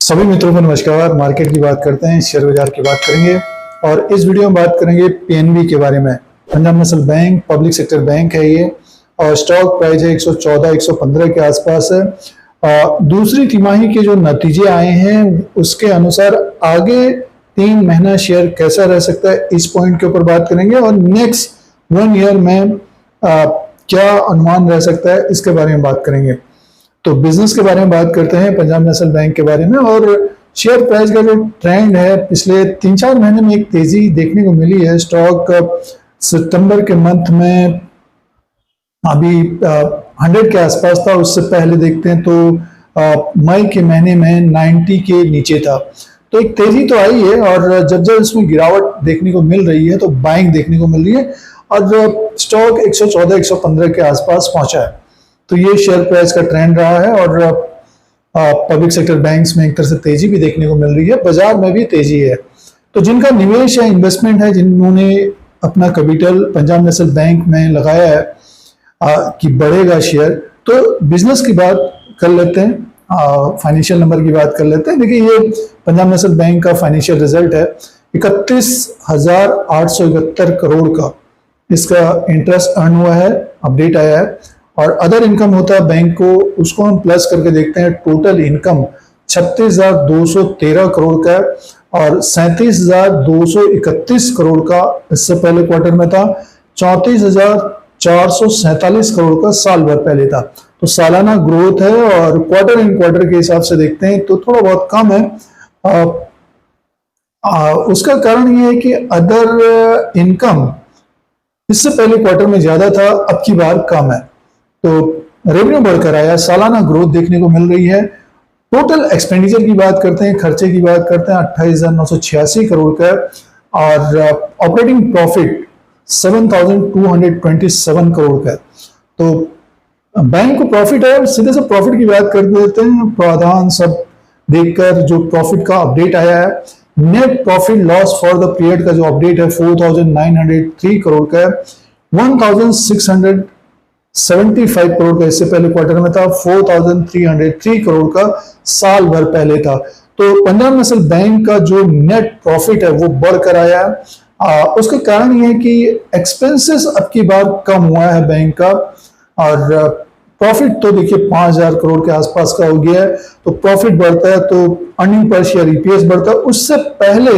सभी मित्रों को नमस्कार। मार्केट की बात करते हैं, शेयर बाजार की बात करेंगे और इस वीडियो में बात करेंगे पीएनबी के बारे में। Punjab national bank public sector bank है ये और स्टॉक प्राइस है 114 115 के आसपास है। दूसरी तिमाही के जो नतीजे आए हैं उसके अनुसार आगे 3 महीना शेयर कैसा रह सकता है, इस पॉइंट के ऊपर बात करेंगे और नेक्स्ट 1 ईयर में क्या अनुमान रह सकता है इसके बारे में बात करेंगे। तो बिजनेस के बारे में बात करते हैं, पंजाब नेशनल बैंक के बारे में। और शेयर प्राइस का जो ट्रेंड है पिछले 3-4 महीने में एक तेजी देखने को मिली है। स्टॉक सितंबर के मंथ में अभी 100 के आसपास था, उससे पहले देखते हैं तो मई के महीने में 90 के नीचे था। तो एक तेजी तो आई है और जब जब इसमें गिरावट देखने को मिल रही है तो बाइंग देखने को मिल रही है और स्टॉक 114 115 के आसपास पहुंचा है। तो ये शेयर प्राइस का ट्रेंड रहा है और पब्लिक सेक्टर बैंक्स में एक तरह से तेजी भी देखने को मिल रही है, बाजार में भी तेजी है। तो जिनका निवेश है, इन्वेस्टमेंट है, जिन्होंने अपना कैपिटल पंजाब नेशनल बैंक में लगाया है कि बढ़ेगा शेयर, तो बिजनेस की बात कर लेते हैं, फाइनेंशियल नंबर की बात कर लेते हैं। देखिए, ये पंजाब नेशनल बैंक का फाइनेंशियल रिजल्ट है 31,871 करोड़ का इसका इंटरेस्ट अर्न हुआ है, अपडेट आया है। और अदर इनकम होता है बैंक को, उसको हम प्लस करके देखते हैं। टोटल इनकम 36,213 करोड़ का है और 37,231 करोड़ का इससे पहले क्वार्टर में था। 34,447 करोड़ का साल भर पहले था। तो सालाना ग्रोथ है और क्वार्टर इन क्वार्टर के हिसाब से देखते हैं तो थोड़ा बहुत कम है। उसका कारण ये है कि अदर इनकम इससे पहले क्वार्टर में ज्यादा था, अब की बार कम है। तो रेवेन्यू बढ़कर आया, सालाना ग्रोथ देखने को मिल रही है। टोटल एक्सपेंडिचर की बात करते हैं, खर्चे की बात करते हैं, 28,986 करोड़ का और ऑपरेटिंग प्रॉफिट 7,227 करोड़ का। तो बैंक को प्रॉफिट है, सीधे से प्रॉफिट की बात कर देते हैं। प्रावधान सब देखकर जो प्रॉफिट का अपडेट आया है, net profit loss for the period का जो अपडेट है 4,903 करोड़ का, 1,675 करोड़ का इससे पहले क्वार्टर में था, 4,303 करोड़ का साल भर पहले था। तो पंजाब नेशनल बैंक का जो नेट प्रॉफिट है वो बढ़कर आया है। उसका कारण ये है कि एक्सपेंसेस अब की बार कम हुआ है बैंक का और प्रॉफिट तो देखिए 5,000 करोड़ के आसपास का हो गया है। तो प्रॉफिट बढ़ता है तो अर्निंग पर शेयर ईपीएस बढ़ता है। उससे पहले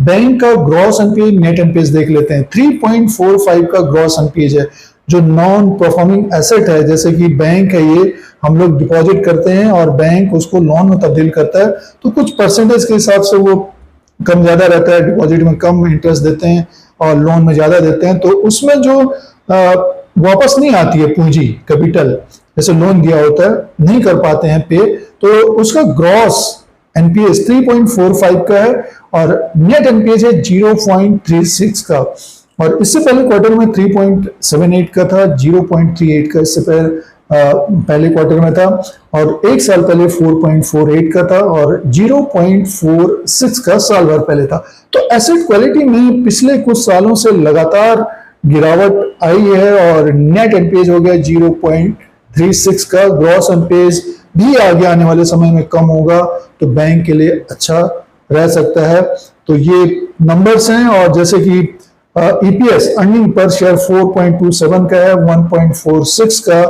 बैंक का ग्रॉस एनपीए नेट एनपीएस देख लेते हैं। 3.45 का ग्रॉस एनपीए है, जो नॉन परफॉर्मिंग एसेट है। जैसे कि बैंक है, ये हम लोग डिपॉजिट करते हैं और बैंक उसको लोन में तब्दील करता है, तो कुछ परसेंटेज के हिसाब से वो कम ज्यादा रहता है। डिपॉजिट में कम इंटरेस्ट देते हैं और लोन में ज्यादा देते हैं, तो उसमें जो वापस नहीं आती है पूंजी, कैपिटल, जैसे लोन दिया होता है नहीं कर पाते हैं पे, तो उसका ग्रॉस एनपीएस 3.45 का है और नेट एनपीएस है 0.36 का। और इससे पहले क्वार्टर में 3.78 का था, 0.38 का इससे पहले क्वार्टर में था और एक साल पहले 4.48 का था और 0.46 का साल भर पहले था। तो एसेट क्वालिटी में पिछले कुछ सालों से लगातार गिरावट आई है और नेट एनपीएस हो गया 0.36 का। ग्रॉस एनपीएस भी आगे आने वाले समय में कम होगा तो बैंक के लिए अच्छा रह सकता है। तो ये नंबर्स हैं। और जैसे कि ईपीएस अर्निंग पर शेयर 4.27 का है, 1.46 का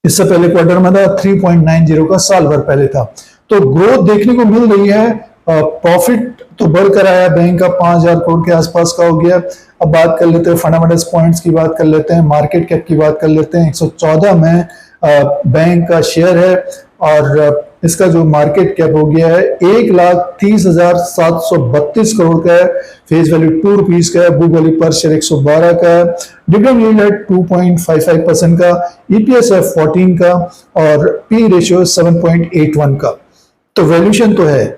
इससे पहले क्वार्टर में था, 3.90 का साल भर पहले था। तो ग्रोथ देखने को मिल रही है। प्रॉफिट तो बढ़कर आया बैंक का, 5,000 करोड़ के आसपास का हो गया। अब बात कर लेते हैं फंडामेंटल्स पॉइंट्स की बात कर लेते हैं, मार्केट कैप की बात कर लेते हैं। 114 में बैंक का शेयर है और इसका जो मार्केट कैप हो गया है 1,30,732 करोड़ का है। फेस वैल्यू 2 रुपीज का है, बुक वैल्यू पर शेयर 112 का है। डिविडेंड यील्ड है 2.55% का, ईपीएस है 14 का और पी रेशियो 7.81 का। तो वैल्यूएशन तो है,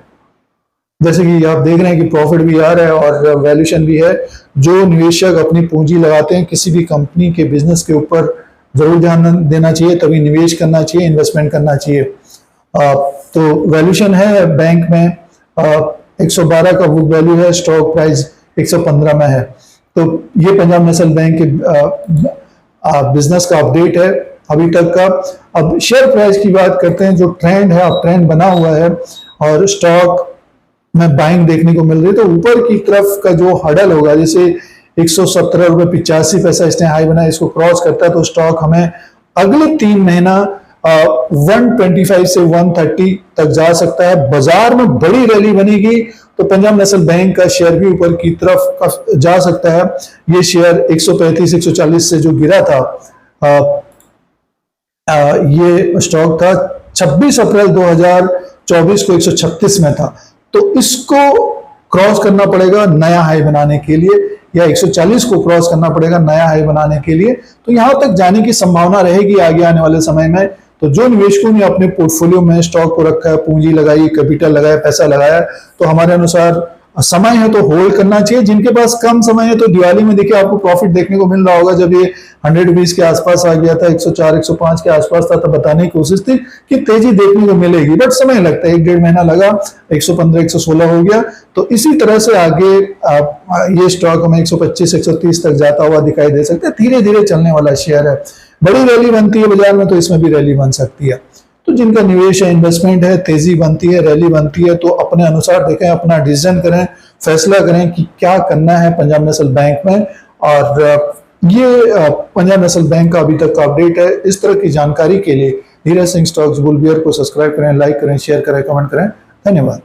जैसे कि आप देख रहे हैं कि प्रॉफिट भी आ रहा है और वैल्यूएशन भी है। जो निवेशक अपनी पूंजी लगाते हैं किसी भी कंपनी के बिजनेस के ऊपर जरूर ध्यान देना चाहिए, तभी निवेश करना चाहिए, इन्वेस्टमेंट करना चाहिए। तो वैल्यूएशन है बैंक में 112 का बुक वैल्यू है, स्टॉक प्राइस 115 में है। तो ये पंजाब नेशनल बैंक के बिजनेस का अपडेट है। अभी तक का। अब शेयर प्राइस की बात करते हैं, जो ट्रेंड है, अब ट्रेंड बना हुआ है और स्टॉक में बाइंग देखने को मिल रही है। तो ऊपर की तरफ का जो हडल होगा, जैसे 117 रुपए 85 पैसा इसने हाई बनाया, इसको क्रॉस करता है तो स्टॉक हमें अगले 3 महीना 125 से 130 तक जा सकता है। बाजार में बड़ी रैली बनेगी तो पंजाब नेशनल बैंक का शेयर भी ऊपर की तरफ जा सकता है। ये शेयर 135 140 से जो गिरा था, ये स्टॉक था 26 अप्रैल 2024 को 136 में था। तो इसको क्रॉस करना पड़ेगा नया हाई बनाने के लिए, या 140 को क्रॉस करना पड़ेगा नया हाई बनाने के लिए। तो यहां तक जाने की संभावना रहेगी आगे आने वाले समय में। तो जो निवेशकों ने अपने पोर्टफोलियो में स्टॉक को रखा है, पूंजी लगाई, कैपिटल लगाया, पैसा लगाया, तो हमारे अनुसार समय है तो होल्ड करना चाहिए। जिनके पास कम समय है तो दिवाली में देखिए आपको प्रॉफिट देखने को मिल रहा होगा। जब ये 120 के आसपास आ गया था, 104 105 के आसपास था, तब बताने की कोशिश थी कि तेजी देखने को मिलेगी, बट समय लगता है, 1-1.5 महीना लगा, 115 116 हो गया। तो इसी तरह से आगे ये स्टॉक हमें 125 130 तक जाता हुआ दिखाई दे सकता है। धीरे धीरे चलने वाला शेयर है। बड़ी रैली बनती है बाजार में तो इसमें भी रैली बन सकती है। तो जिनका निवेश है, इन्वेस्टमेंट है, तेजी बनती है, रैली बनती है, तो अपने अनुसार देखें, अपना डिसीजन करें, फैसला करें कि क्या करना है पंजाब नेशनल बैंक में। और ये पंजाब नेशनल बैंक का अभी तक का अपडेट है। इस तरह की जानकारी के लिए Dheeraj Singh stocks bull beer को सब्सक्राइब करें, लाइक करें, शेयर करें, कमेंट करें। धन्यवाद।